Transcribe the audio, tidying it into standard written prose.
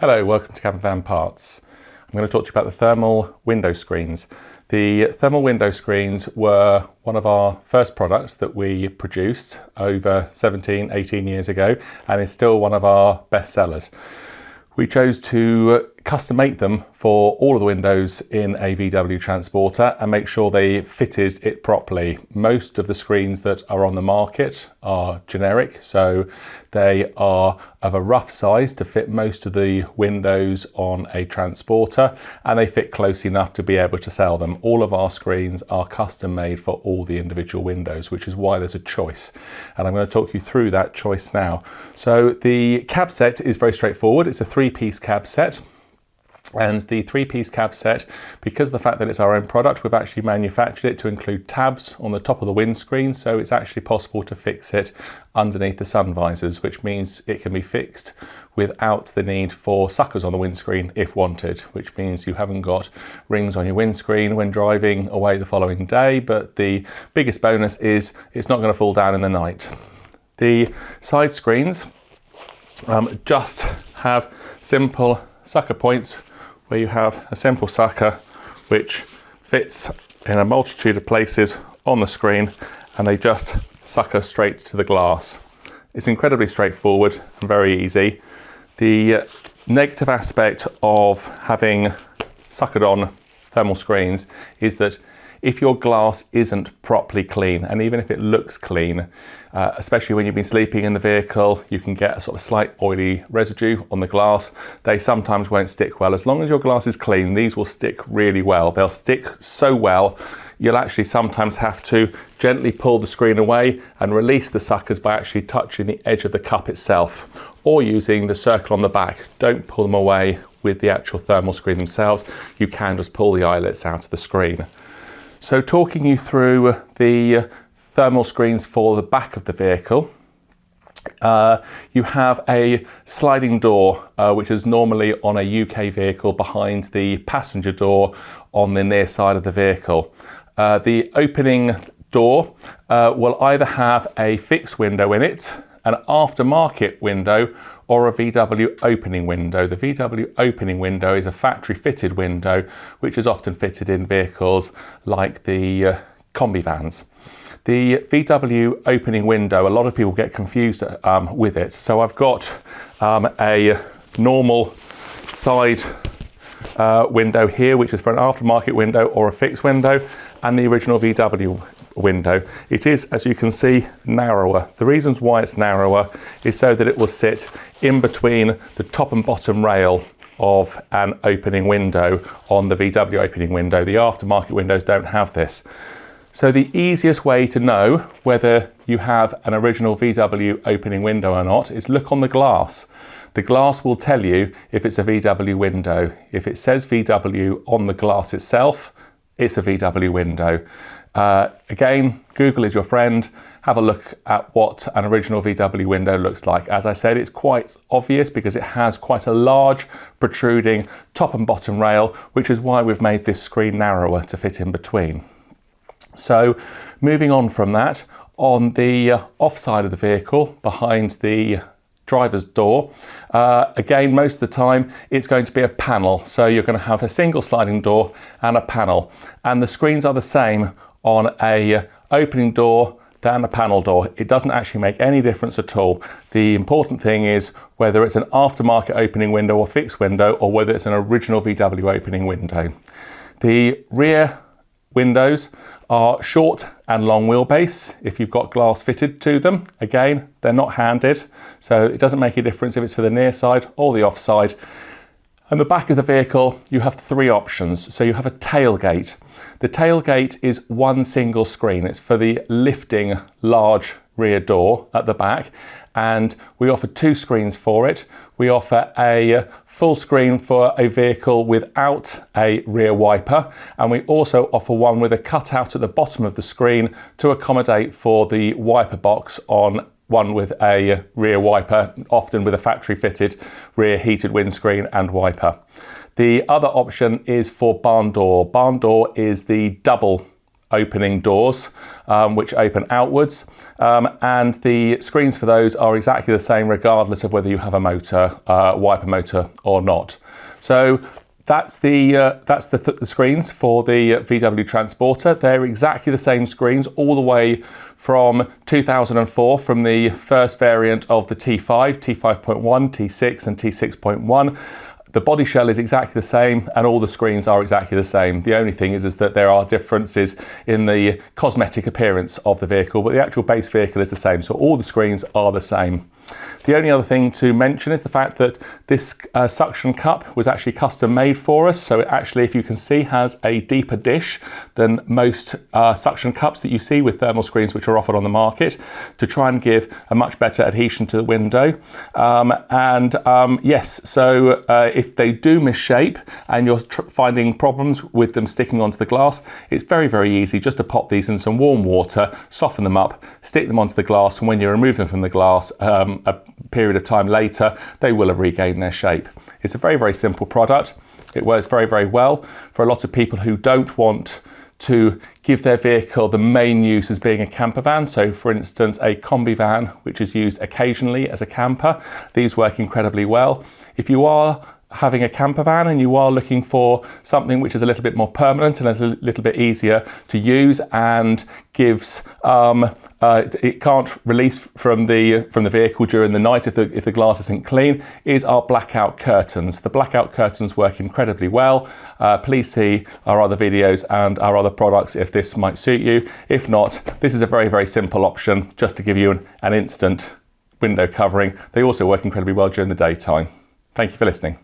Hello, welcome to Campervan Parts. I'm going to talk to you about the thermal window screens. The thermal window screens were one of our first products that we produced over 18 years ago, and is still one of our best sellers. We chose to custom make them for all of the windows in a VW transporter and make sure they fitted it properly. Most of the screens that are on the market are generic, so they are of a rough size to fit most of the windows on a transporter, and they fit close enough to be able to sell them. All of our screens are custom made for all the individual windows, which is why there's a choice. And I'm going to talk you through that choice now. So the cab set is very straightforward. It's a three-piece cab set. And the three-piece cab set, because of the fact that it's our own product, we've actually manufactured it to include tabs on the top of the windscreen, so it's actually possible to fix it underneath the sun visors, which means it can be fixed without the need for suckers on the windscreen if wanted, which means you haven't got rings on your windscreen when driving away the following day. But the biggest bonus is it's not going to fall down in the night. The side screens just have simple sucker points, where you have a simple sucker which fits in a multitude of places on the screen, and they just sucker straight to the glass. It's incredibly straightforward and very easy. The negative aspect of having suckered on thermal screens is that if your glass isn't properly clean, and even if it looks clean, especially when you've been sleeping in the vehicle, you can get a sort of slight oily residue on the glass. They sometimes won't stick well. As long as your glass is clean, these will stick really well. They'll stick so well, you'll actually sometimes have to gently pull the screen away and release the suckers by actually touching the edge of the cup itself, or using the circle on the back. Don't pull them away with the actual thermal screen themselves. You can just pull the eyelets out of the screen. So talking you through the thermal screens for the back of the vehicle, you have a sliding door, which is normally on a UK vehicle behind the passenger door on the near side of the vehicle. The opening door will either have a fixed window in it, an aftermarket window, or a VW opening window. The VW opening window is a factory fitted window, which is often fitted in vehicles like the combi vans. The VW opening window, a lot of people get confused with it. So I've got a normal side window here, which is for an aftermarket window or a fixed window, and the original VW window. It is, as you can see, narrower. The reasons why it's narrower is so that it will sit in between the top and bottom rail of an opening window on the VW opening window. The aftermarket windows don't have this. So the easiest way to know whether you have an original VW opening window or not is look on the glass. The glass will tell you if it's a VW window. If it says VW on the glass itself, it's a VW window. Again, Google is your friend. Have a look at what an original VW window looks like. As I said, it's quite obvious because it has quite a large protruding top and bottom rail, which is why we've made this screen narrower to fit in between. So moving on from that, on the off side of the vehicle, behind the driver's door, again, most of the time it's going to be a panel. So you're going to have a single sliding door and a panel, and the screens are the same on a opening door than a panel door. It doesn't actually make any difference at all. The important thing is whether it's an aftermarket opening window or fixed window, or whether it's an original VW opening window. The rear windows are short and long wheelbase if you've got glass fitted to them. Again, they're not handed, so it doesn't make a difference if it's for the near side or the off side. And the back of the vehicle, you have three options. So you have a tailgate. The tailgate is one single screen. It's for the lifting large rear door at the back, and we offer two screens for it. We offer a full screen for a vehicle without a rear wiper, and we also offer one with a cutout at the bottom of the screen to accommodate for the wiper box on one with a rear wiper, often with a factory fitted rear heated windscreen and wiper. The other option is for barn door. Barn door is the double opening doors, which open outwards, and the screens for those are exactly the same regardless of whether you have a motor, wiper motor or not. So that's the screens for the VW Transporter. They're exactly the same screens all the way from 2004, from the first variant of the T5, T5.1, T6 and T6.1. The body shell is exactly the same and all the screens are exactly the same. The only thing is that there are differences in the cosmetic appearance of the vehicle, but the actual base vehicle is the same, so all the screens are the same. The only other thing to mention is the fact that this suction cup was actually custom made for us. So it actually, if you can see, has a deeper dish than most suction cups that you see with thermal screens which are offered on the market, to try and give a much better adhesion to the window. Yes, so if they do misshape and you're finding problems with them sticking onto the glass, it's very, very easy just to pop these in some warm water, soften them up, stick them onto the glass, and when you remove them from the glass, a period of time later, they will have regained their shape. It's a very, very simple product. It works very, very well for a lot of people who don't want to give their vehicle the main use as being a camper van. So for instance, a combi van, which is used occasionally as a camper. These work incredibly well. If you are having a camper van and you are looking for something which is a little bit more permanent and a little bit easier to use and gives it can't release from the vehicle during the night if the glass isn't clean, is our blackout curtains. The blackout curtains work incredibly well. Please see our other videos and our other products if this might suit you. If not, this is a very, very simple option just to give you an instant window covering. They also work incredibly well during the daytime. Thank you for listening.